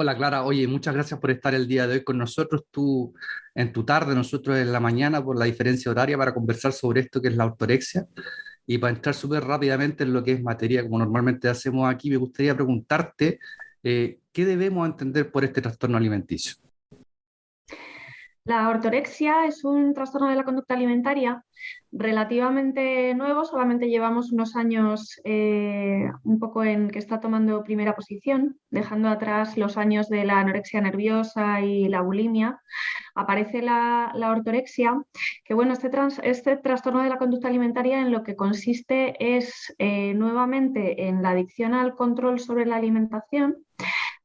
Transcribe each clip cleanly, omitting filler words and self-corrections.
Hola Clara, oye, muchas gracias por estar el día de hoy con nosotros, tú en tu tarde, nosotros en la mañana por la diferencia horaria para conversar sobre esto que es la ortorexia y para entrar súper rápidamente en lo que es materia como normalmente hacemos aquí, me gustaría preguntarte ¿qué debemos entender por este trastorno alimenticio? La ortorexia es un trastorno de la conducta alimentaria relativamente nuevo, solamente llevamos unos años un poco en que está tomando primera posición, dejando atrás los años de la anorexia nerviosa y la bulimia. Aparece la ortorexia, que bueno, este trastorno de la conducta alimentaria en lo que consiste es nuevamente en la adicción al control sobre la alimentación,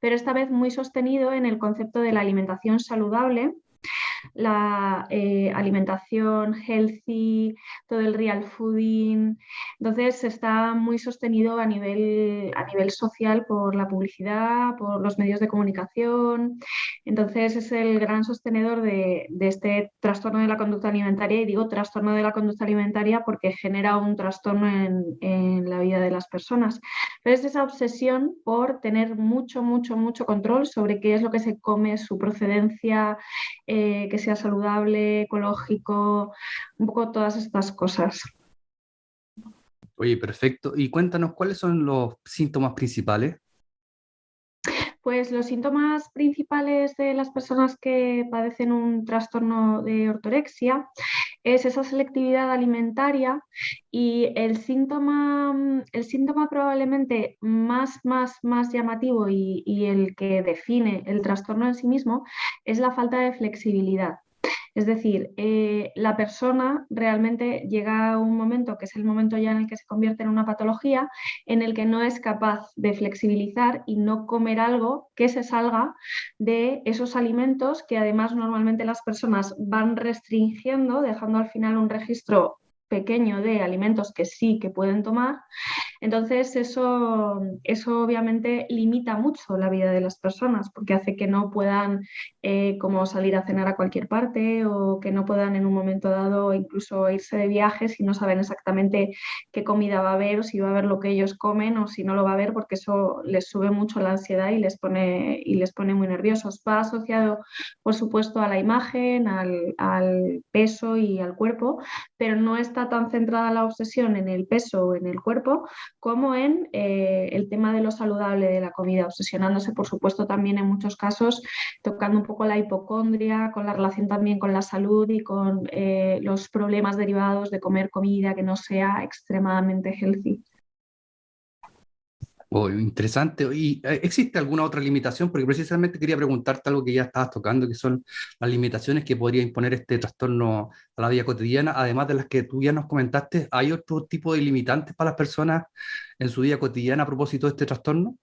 pero esta vez muy sostenido en el concepto de la alimentación saludable, la alimentación healthy, todo el real fooding. Entonces está muy sostenido a nivel social por la publicidad, por los medios de comunicación. Entonces es el gran sostenedor de este trastorno de la conducta alimentaria, y digo trastorno de la conducta alimentaria porque genera un trastorno en la vida de las personas. Pero es esa obsesión por tener mucho, mucho, mucho control sobre qué es lo que se come, su procedencia, que sea saludable, ecológico, un poco todas estas cosas. Oye, perfecto. Y cuéntanos cuáles son los síntomas principales. Pues los síntomas principales de las personas que padecen un trastorno de ortorexia es esa selectividad alimentaria, y el síntoma probablemente más llamativo y el que define el trastorno en sí mismo es la falta de flexibilidad. Es decir, la persona realmente llega a un momento, que es el momento ya en el que se convierte en una patología, en el que no es capaz de flexibilizar y no comer algo que se salga de esos alimentos que además normalmente las personas van restringiendo, dejando al final un registro pequeño de alimentos que sí que pueden tomar. Entonces, eso obviamente limita mucho la vida de las personas, porque hace que no puedan como salir a cenar a cualquier parte, o que no puedan en un momento dado incluso irse de viaje si no saben exactamente qué comida va a haber, o si va a haber lo que ellos comen o si no lo va a haber, porque eso les sube mucho la ansiedad y les pone muy nerviosos. Va asociado, por supuesto, a la imagen, al peso y al cuerpo, pero no está tan centrada la obsesión en el peso o en el cuerpo como en el tema de lo saludable de la comida, obsesionándose, por supuesto, también en muchos casos, tocando un poco la hipocondria, con la relación también con la salud y con los problemas derivados de comer comida que no sea extremadamente healthy. Oh, interesante. ¿Y existe alguna otra limitación? Porque precisamente quería preguntarte algo que ya estabas tocando, que son las limitaciones que podría imponer este trastorno a la vida cotidiana, además de las que tú ya nos comentaste. ¿Hay otro tipo de limitantes para las personas en su vida cotidiana a propósito de este trastorno?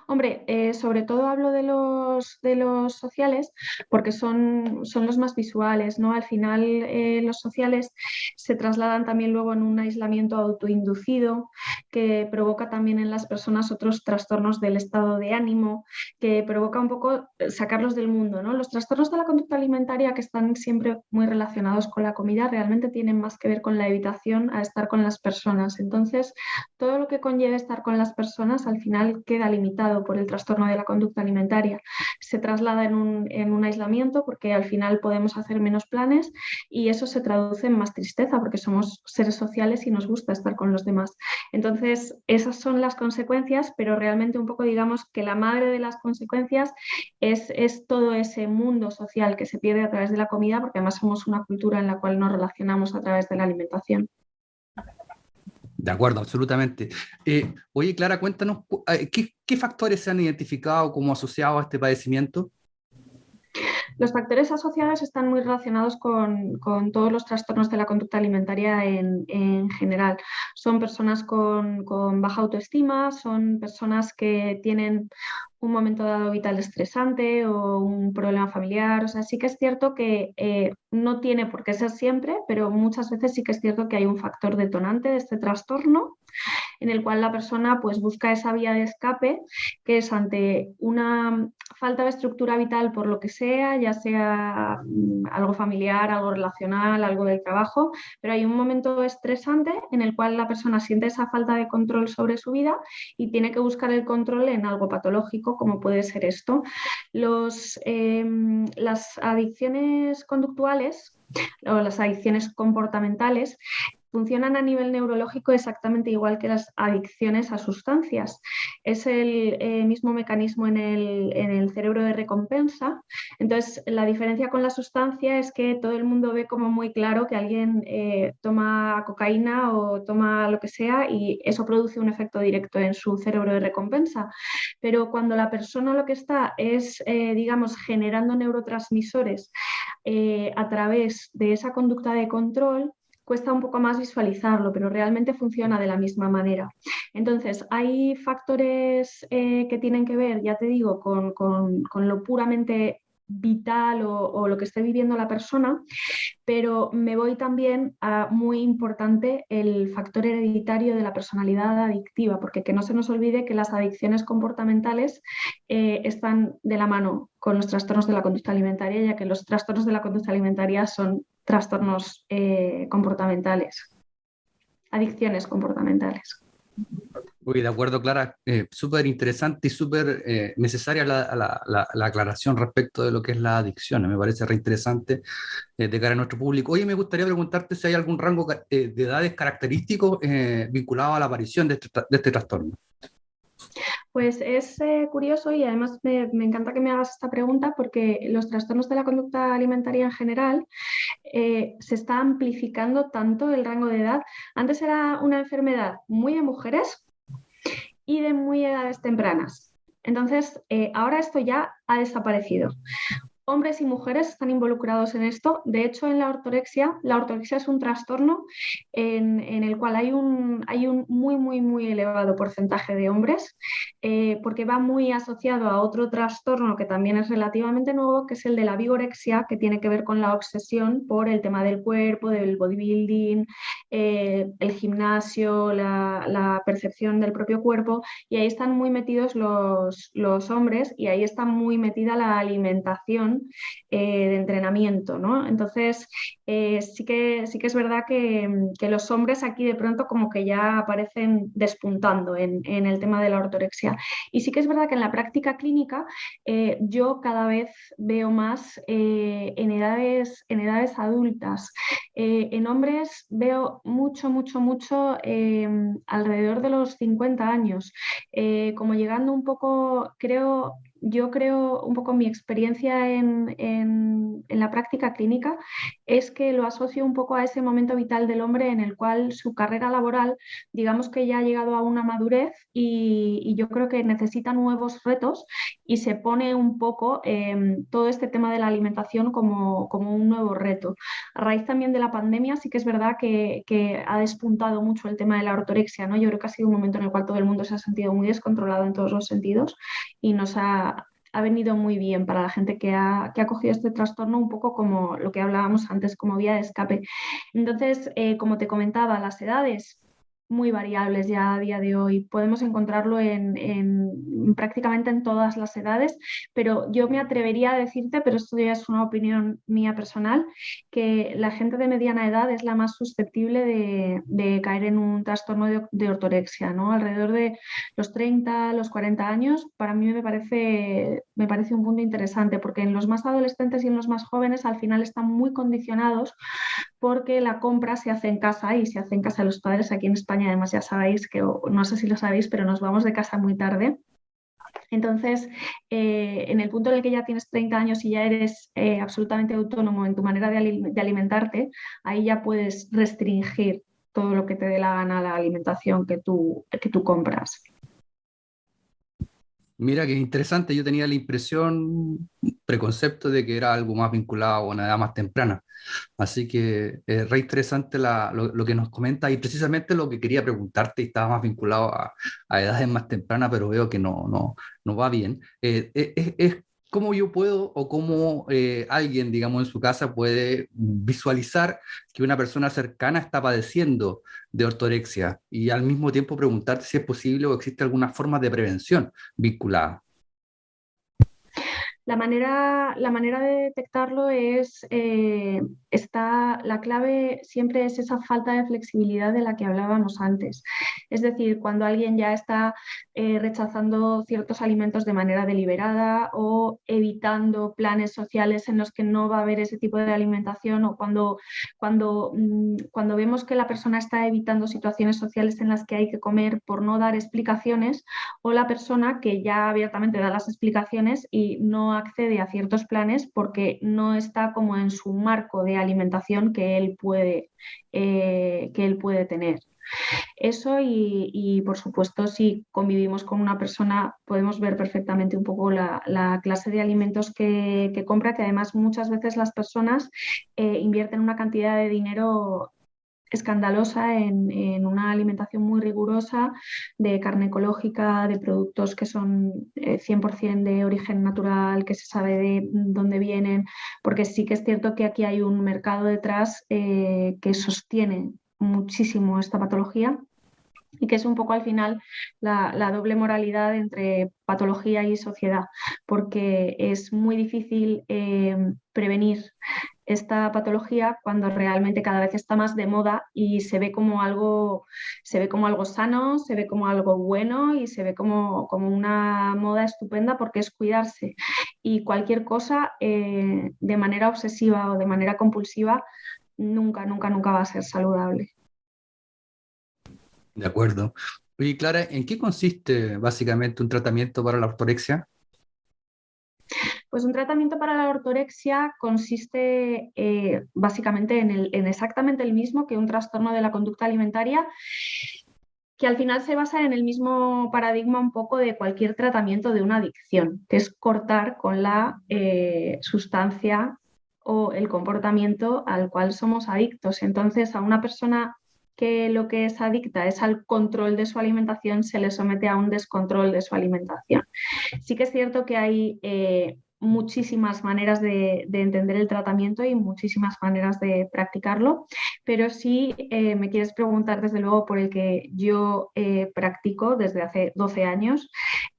Hombre, sobre todo hablo de los sociales porque son los más visuales, ¿no? Al final, los sociales se trasladan también luego en un aislamiento autoinducido que provoca también en las personas otros trastornos del estado de ánimo, que provoca un poco sacarlos del mundo, ¿no? Los trastornos de la conducta alimentaria, que están siempre muy relacionados con la comida, realmente tienen más que ver con la evitación a estar con las personas. Entonces, todo lo que conlleve estar con las personas al final queda limitado por el trastorno de la conducta alimentaria. Se traslada en un aislamiento porque al final podemos hacer menos planes, y eso se traduce en más tristeza porque somos seres sociales y nos gusta estar con los demás. Entonces, esas son las consecuencias, pero realmente un poco digamos que la madre de las consecuencias es todo ese mundo social que se pierde a través de la comida, porque además somos una cultura en la cual nos relacionamos a través de la alimentación. De acuerdo, absolutamente. Oye, Clara, cuéntanos, ¿qué factores se han identificado como asociados a este padecimiento? Los factores asociados están muy relacionados con todos los trastornos de la conducta alimentaria en general. Son personas con baja autoestima, son personas que tienen un momento dado vital estresante o un problema familiar. O sea, sí que es cierto que no tiene por qué ser siempre, pero muchas veces sí que es cierto que hay un factor detonante de este trastorno. en el cual la persona pues busca esa vía de escape, que es ante una falta de estructura vital por lo que sea, ya sea algo familiar, algo relacional, algo del trabajo, pero hay un momento estresante en el cual la persona siente esa falta de control sobre su vida y tiene que buscar el control en algo patológico, como puede ser esto. Las adicciones conductuales o las adicciones comportamentales funcionan a nivel neurológico exactamente igual que las adicciones a sustancias. Es el mismo mecanismo en el cerebro de recompensa. Entonces, la diferencia con la sustancia es que todo el mundo ve como muy claro que alguien toma cocaína o toma lo que sea y eso produce un efecto directo en su cerebro de recompensa. Pero cuando la persona lo que está es, digamos, generando neurotransmisores a través de esa conducta de control, cuesta un poco más visualizarlo, pero realmente funciona de la misma manera. Entonces, hay factores que tienen que ver, ya te digo, con lo puramente vital o lo que esté viviendo la persona, pero me voy también a muy importante el factor hereditario de la personalidad adictiva, porque que no se nos olvide que las adicciones comportamentales están de la mano con los trastornos de la conducta alimentaria, ya que los trastornos de la conducta alimentaria son trastornos comportamentales, adicciones comportamentales. Uy, de acuerdo, Clara. Súper interesante y súper necesaria la aclaración respecto de lo que es la adicción. Me parece reinteresante de cara a nuestro público. Oye, me gustaría preguntarte si hay algún rango de edades característico vinculado a la aparición de este trastorno. Pues es curioso y además me encanta que me hagas esta pregunta porque los trastornos de la conducta alimentaria en general se está amplificando tanto el rango de edad. Antes era una enfermedad muy de mujeres y de muy edades tempranas. Entonces, ahora esto ya ha desaparecido. Hombres y mujeres están involucrados en esto. De hecho, en la ortorexia es un trastorno en el cual hay un muy, muy, muy elevado porcentaje de hombres, porque va muy asociado a otro trastorno que también es relativamente nuevo, que es el de la vigorexia, que tiene que ver con la obsesión por el tema del cuerpo, del bodybuilding, el gimnasio, la percepción del propio cuerpo, y ahí están muy metidos los hombres y ahí está muy metida la alimentación de entrenamiento, ¿no? Entonces, sí que es verdad que los hombres aquí de pronto como que ya aparecen despuntando en el tema de la ortorexia. Y sí que es verdad que en la práctica clínica yo cada vez veo más en edades adultas. En hombres veo mucho, mucho, mucho alrededor de los 50 años, como llegando un poco, yo creo un poco mi experiencia en la práctica clínica es que lo asocio un poco a ese momento vital del hombre en el cual su carrera laboral, digamos que ya ha llegado a una madurez y yo creo que necesita nuevos retos y se pone un poco todo este tema de la alimentación como un nuevo reto. A raíz también de la pandemia sí que es verdad que ha despuntado mucho el tema de la ortorexia, ¿no? Yo creo que ha sido un momento en el cual todo el mundo se ha sentido muy descontrolado en todos los sentidos y ha venido muy bien para la gente que ha cogido este trastorno un poco como lo que hablábamos antes, como vía de escape. Entonces, como te comentaba, las edades muy variables ya a día de hoy. Podemos encontrarlo prácticamente en todas las edades, pero yo me atrevería a decirte, pero esto ya es una opinión mía personal, que la gente de mediana edad es la más susceptible de caer en un trastorno de ortorexia, ¿no? Alrededor de los 30, los 40 años, para mí me parece un punto interesante, porque en los más adolescentes y en los más jóvenes al final están muy condicionados porque la compra se hace en casa y se hace en casa de los padres. Aquí en España además ya sabéis que, no sé si lo sabéis, pero nos vamos de casa muy tarde. Entonces, en el punto en el que ya tienes 30 años y ya eres absolutamente autónomo en tu manera de alimentarte, ahí ya puedes restringir todo lo que te dé la gana la alimentación que tú compras. Mira que interesante, yo tenía la impresión, preconcepto de que era algo más vinculado a una edad más temprana. Así que es re interesante lo que nos comenta y precisamente lo que quería preguntarte y estaba más vinculado a edades más tempranas, pero veo que no va bien. ¿cómo yo puedo o cómo alguien, digamos, en su casa puede visualizar que una persona cercana está padeciendo de ortorexia y al mismo tiempo preguntarte si es posible o existe alguna forma de prevención vinculada? La manera de detectarlo es, la clave siempre es esa falta de flexibilidad de la que hablábamos antes. Es decir, cuando alguien ya está rechazando ciertos alimentos de manera deliberada o evitando planes sociales en los que no va a haber ese tipo de alimentación, o cuando vemos que la persona está evitando situaciones sociales en las que hay que comer por no dar explicaciones, o la persona que ya abiertamente da las explicaciones y no accede a ciertos planes porque no está como en su marco de alimentación que él puede tener. Eso y, por supuesto, si convivimos con una persona, podemos ver perfectamente un poco la clase de alimentos que compra, que además muchas veces las personas invierten una cantidad de dinero escandalosa en una alimentación muy rigurosa, de carne ecológica, de productos que son 100% de origen natural, que se sabe de dónde vienen, porque sí que es cierto que aquí hay un mercado detrás que sostiene muchísimo esta patología, y que es un poco al final la doble moralidad entre patología y sociedad, porque es muy difícil prevenir esta patología cuando realmente cada vez está más de moda y se ve como algo sano, se ve como algo bueno y se ve como una moda estupenda, porque es cuidarse. Y cualquier cosa de manera obsesiva o de manera compulsiva nunca, nunca, nunca va a ser saludable. De acuerdo. Oye, Clara, ¿en qué consiste básicamente un tratamiento para la ortorexia? Pues un tratamiento para la ortorexia consiste básicamente en exactamente el mismo que un trastorno de la conducta alimentaria, que al final se basa en el mismo paradigma un poco de cualquier tratamiento de una adicción, que es cortar con la sustancia o el comportamiento al cual somos adictos. Entonces, a una persona que lo que es adicta es al control de su alimentación, se le somete a un descontrol de su alimentación. Sí que es cierto que hay muchísimas maneras de entender el tratamiento y muchísimas maneras de practicarlo, pero si me quieres preguntar desde luego por el que yo practico desde hace 12 años,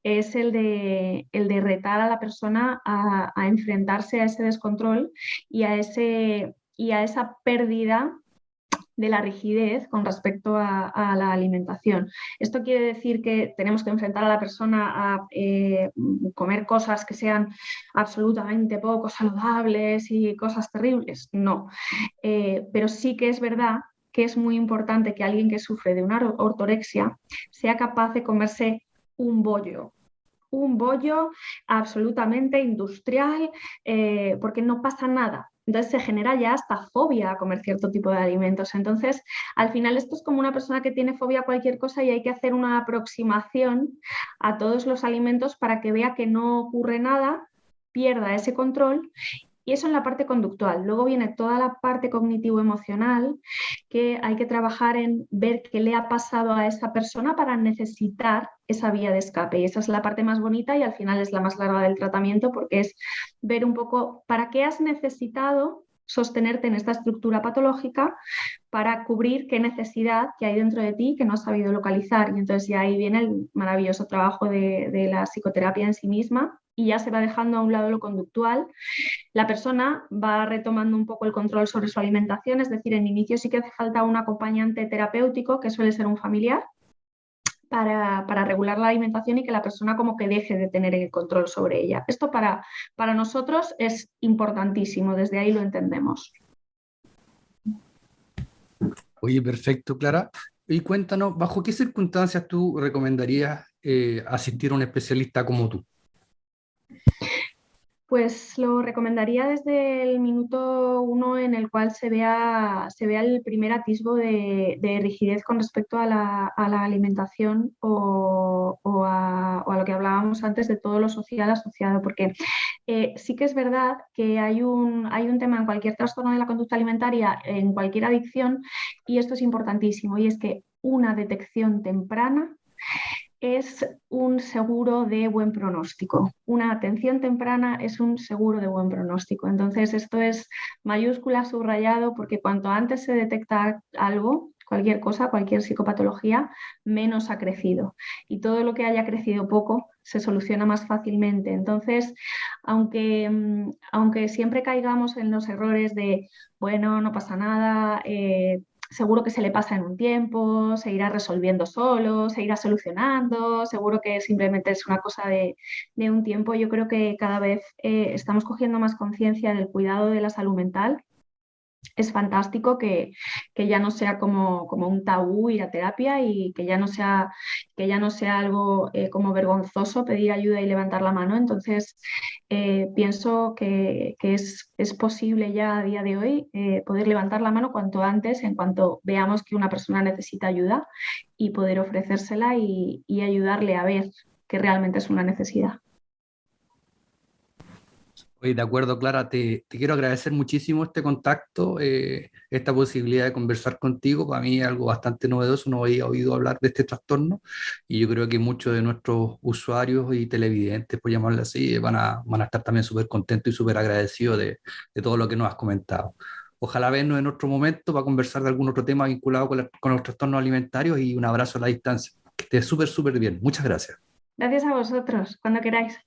es el de retar a la persona a enfrentarse a ese descontrol y a esa pérdida de la rigidez con respecto a la alimentación. Esto quiere decir que tenemos que enfrentar a la persona a comer cosas que sean absolutamente poco saludables y cosas terribles. No, pero sí que es verdad que es muy importante que alguien que sufre de una ortorexia sea capaz de comerse un bollo absolutamente industrial, porque no pasa nada. Entonces se genera ya hasta fobia a comer cierto tipo de alimentos. Entonces, al final esto es como una persona que tiene fobia a cualquier cosa y hay que hacer una aproximación a todos los alimentos para que vea que no ocurre nada, pierda ese control. Y eso en la parte conductual. Luego viene toda la parte cognitivo-emocional, que hay que trabajar en ver qué le ha pasado a esa persona para necesitar esa vía de escape. Y esa es la parte más bonita y al final es la más larga del tratamiento, porque es ver un poco para qué has necesitado sostenerte en esta estructura patológica para cubrir qué necesidad que hay dentro de ti que no has sabido localizar. Y entonces ya ahí viene el maravilloso trabajo de la psicoterapia en sí misma, y ya se va dejando a un lado lo conductual. La persona va retomando un poco el control sobre su alimentación, es decir, en inicio sí que hace falta un acompañante terapéutico, que suele ser un familiar, para regular la alimentación y que la persona como que deje de tener el control sobre ella. Esto para nosotros es importantísimo, desde ahí lo entendemos. Oye, perfecto, Clara. Y cuéntanos, ¿bajo qué circunstancias tú recomendarías asistir a un especialista como tú? Pues lo recomendaría desde el minuto uno en el cual se vea el primer atisbo de rigidez con respecto a la alimentación o a lo que hablábamos antes de todo lo social asociado, porque sí que es verdad que hay un tema en cualquier trastorno de la conducta alimentaria, en cualquier adicción, y esto es importantísimo, y es que una detección temprana es un seguro de buen pronóstico. Una atención temprana es un seguro de buen pronóstico. Entonces, esto es mayúscula subrayado porque cuanto antes se detecta algo, cualquier cosa, cualquier psicopatología, menos ha crecido. Y todo lo que haya crecido poco se soluciona más fácilmente. Entonces, aunque siempre caigamos en los errores de, bueno, no pasa nada, seguro que se le pasa en un tiempo, se irá resolviendo solo, se irá solucionando, seguro que simplemente es una cosa de un tiempo. Yo creo que cada vez estamos cogiendo más conciencia del cuidado de la salud mental. Es fantástico que ya no sea como un tabú ir a terapia y que ya no sea algo como vergonzoso pedir ayuda y levantar la mano. Entonces, pienso que es posible ya a día de hoy poder levantar la mano cuanto antes, en cuanto veamos que una persona necesita ayuda y poder ofrecérsela y ayudarle a ver que realmente es una necesidad. Oye, de acuerdo, Clara, te quiero agradecer muchísimo este contacto, esta posibilidad de conversar contigo. Para mí es algo bastante novedoso, no había oído hablar de este trastorno y yo creo que muchos de nuestros usuarios y televidentes, por llamarlo así, van a estar también súper contentos y súper agradecidos de todo lo que nos has comentado. Ojalá vernos en otro momento para conversar de algún otro tema vinculado con los trastornos alimentarios y un abrazo a la distancia. Que estés súper, súper bien. Muchas gracias. Gracias a vosotros, cuando queráis.